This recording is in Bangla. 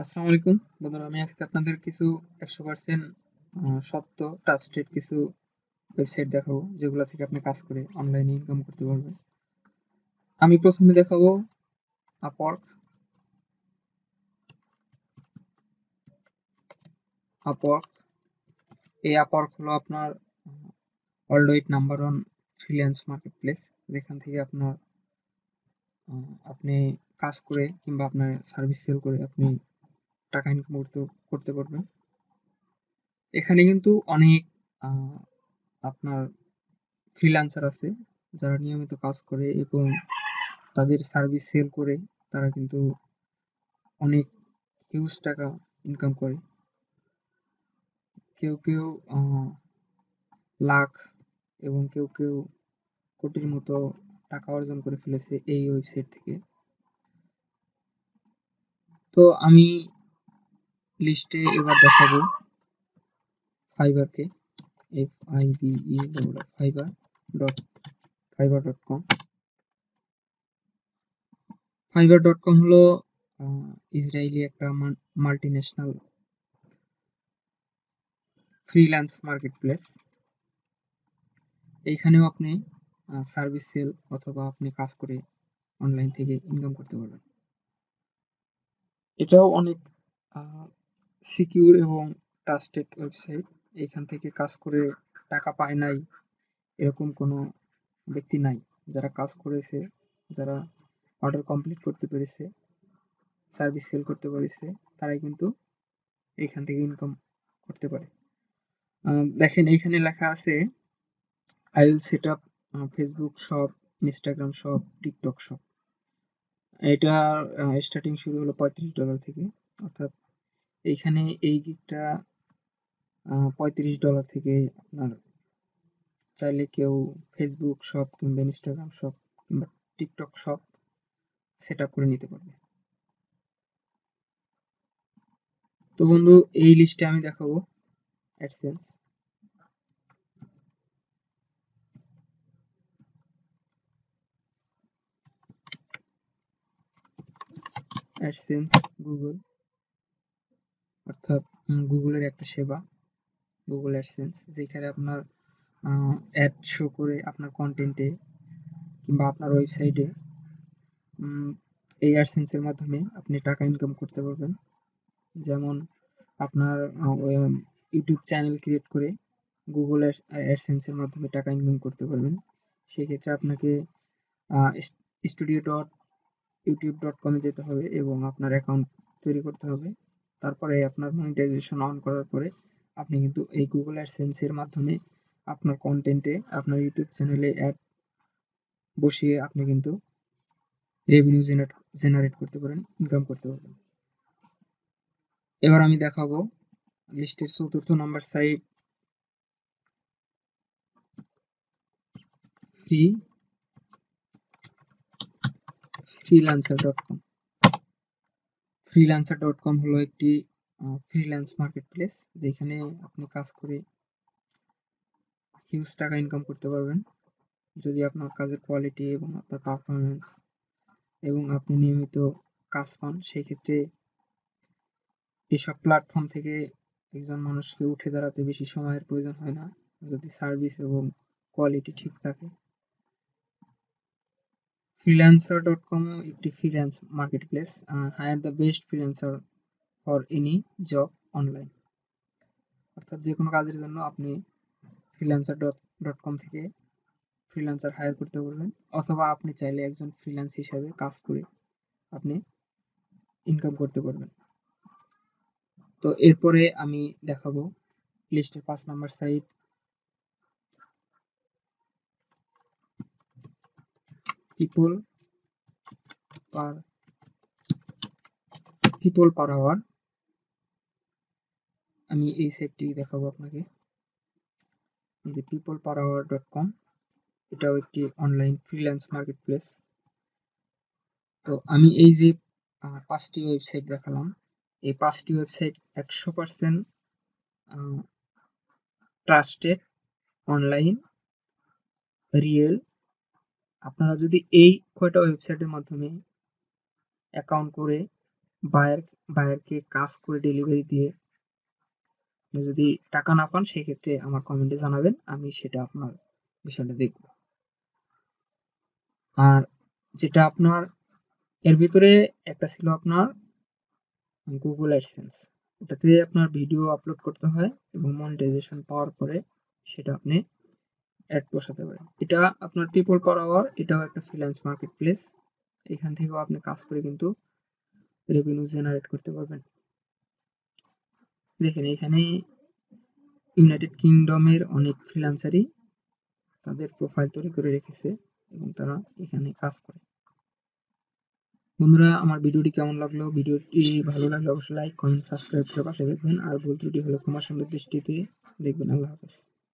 আসসালামু আলাইকুম বন্ধুরা, আমি আজকে আপনাদের কিছু 100% সত্য ট্রাস্টেড কিছু ওয়েবসাইট দেখাবো যেগুলো থেকে আপনি কাজ করে অনলাইনে ইনকাম করতে পারবেন। আমি প্রথমে দেখাবো আপওয়ার্ক। আপওয়ার্ক এই আপওয়ার্ক হলো আপনার world wide number one freelance market place, যেখান থেকে আপনি কাজ করে কিংবা আপনার সার্ভিস সেল করে আপনি টাকা ইনকাম করতে পারবেন। এখানে কিন্তু অনেক আহ, আপনার ফ্রিল্যান্সার আছে যারা নিয়মিত কাজ করে এবং তাদের সার্ভিস সেল করে তারা কিন্তু অনেক হিউজ টাকা ইনকাম করে। কেউ কেউ লাখ এবং কেউ কেউ কোটির মতো টাকা অর্জন করে ফেলেছে এই ওয়েবসাইট থেকে। তো আমি লিস্টে এবার দেখাবো ফাইবারকে। FIBER, ফাইবার.কম। ফাইবার.কম হলো ইসরায়েলি একটা multi national freelance market place. এইখানেও আপনি সার্ভিস সেল অথবা আপনি কাজ করে অনলাইন থেকে ইনকাম করতে পারবেন। এটাও অনেক সিকিউর এবং ট্রাস্টেড ওয়েবসাইট। এখান থেকে কাজ করে টাকা পায় নাই এরকম কোনো ব্যক্তি নাই। যারা কাজ করেছে, যারা অর্ডার কমপ্লিট করতে পেরেছে, সার্ভিস সেল করতে পেরেছে, তারাই কিন্তু এখান থেকে ইনকাম করতে পারে। দেখেন এইখানে লেখা আছে I will set up Facebook shop, Instagram shop, TikTok shop. এটা স্টার্টিং শুরু হলো $35 থেকে, অর্থাৎ এইখানে এই গিগটা $35 থেকে আপনার চাইলে কেউ ফেসবুক শপ কিংবা ইনস্টাগ্রাম শপ কিংবা টিকটক শপ সেট আপ করে নিতে পারবে। তো বন্ধু, এই লিস্টে আমি দেখাবো অ্যাডসেন্স। অ্যাডসেন্স গুগল, অর্থাৎ গুগলের একটা সেবা, গুগল অ্যাডসেন্স, যেখানে আপনার অ্যাড শো করে আপনার কন্টেন্টে কিংবা আপনার ওয়েবসাইটে। এই অ্যাডসেন্সের মাধ্যমে আপনি টাকা ইনকাম করতে পারবেন। যেমন আপনার ইউটিউব চ্যানেল ক্রিয়েট করে গুগল অ্যাডসেন্সের মাধ্যমে টাকা ইনকাম করতে পারবেন। সেক্ষেত্রে আপনাকে studio.youtube.com-এ যেতে হবে এবং আপনার অ্যাকাউন্ট তৈরি করতে হবে। তারপরে আপনার মনিটাইজেশন অন করার পরে আপনি কিন্তু এই গুগল অ্যাডসেন্সের মাধ্যমে আপনার কন্টেন্টে আপনার ইউটিউব চ্যানেলে অ্যাড বসিয়ে আপনি কিন্তু রেভিনিউ জেনারেট করতে পারেন, ইনকাম করতে পারবেন। এবার আমি দেখাবো লিস্টের ৪র্থ নাম্বার সাইট, ফ্রিল্যান্সার.কম। ফ্রিল্যান্সার.কম হলো একটি ফ্রিল্যান্স মার্কেট প্লেস, যেখানে আপনি কাজ করে হিউজ টাকা ইনকাম করতে পারবেন যদি আপনার কাজের কোয়ালিটি এবং আপনার পারফরমেন্স এবং আপনি নিয়মিত কাজ পান। সেক্ষেত্রে এসব প্ল্যাটফর্ম থেকে একজন মানুষকে উঠে দাঁড়াতে বেশি সময়ের প্রয়োজন হয় না, যদি সার্ভিস এবং কোয়ালিটি ঠিক থাকে। ফ্রিল্যান্সার.কম একটি freelance marketplace, hire the best freelancer for any job online. অর্থাৎ যে কোনো কাজের জন্য আপনি ফ্রিল্যান্সার.কম থেকে ফ্রিল্যান্সার হায়ার করতে পারবেন, অথবা আপনি চাইলে একজন ফ্রিল্যান্স হিসাবে কাজ করে আপনি ইনকাম করতে পারবেন। তো এরপরে আমি দেখাবো লিস্টের 5 number site, people per hour. আমি এই সাইটটি দেখাবো আপনাকে, এই যে peopleperhour.com। এটাও একটি অনলাইন ফ্রিল্যান্স মার্কেট প্লেস। তো আমি এই যে 5টি ওয়েবসাইট দেখালাম, এই 5টি ওয়েবসাইট 100% ট্রাস্টেড, অনলাইন, রিয়েল। আপনারা যদি এই কয়টা ওয়েবসাইটের মাধ্যমে অ্যাকাউন্ট করে বায়ার বায়ারকে কাজ করে ডেলিভারি দিয়ে আপনি যদি টাকা না পান সেক্ষেত্রে আমার কমেন্টে জানাবেন, আমি সেটা আপনার বিষয়টা দেখব। আর যেটা আপনার এর ভিতরে একটা ছিল আপনার গুগল অ্যাডসেন্স, ওটাতে আপনার ভিডিও আপলোড করতে হয় এবং মনিটাইজেশন পাওয়ার পরে সেটা আপনি অ্যাড বসাতে পারেন। এটা আপনার পিপল পার আওয়ার, এটাও একটা ফ্রিল্যান্স মার্কেট প্লেস। এখান থেকেও আপনি কাজ করে কিন্তু রেভিনিউ জেনারেট করতে পারবেন। দেখেন এখানে ইউনাইটেড কিংডমের অনেক ফ্রিল্যান্সারই তাদের প্রোফাইল তৈরি করে রেখেছে এবং তারা এখানে কাজ করে। বন্ধুরা, আমার ভিডিওটি কেমন লাগলো? ভিডিওটি ভালো লাগলে অবশ্যই লাইক কমেন্ট সাবস্ক্রাইব করে পাশে দেখবেন, আর ভুল ত্রুটি হলে ক্ষমা সুন্দর দৃষ্টিতে দেখবেন। আল্লাহ হাফেজ।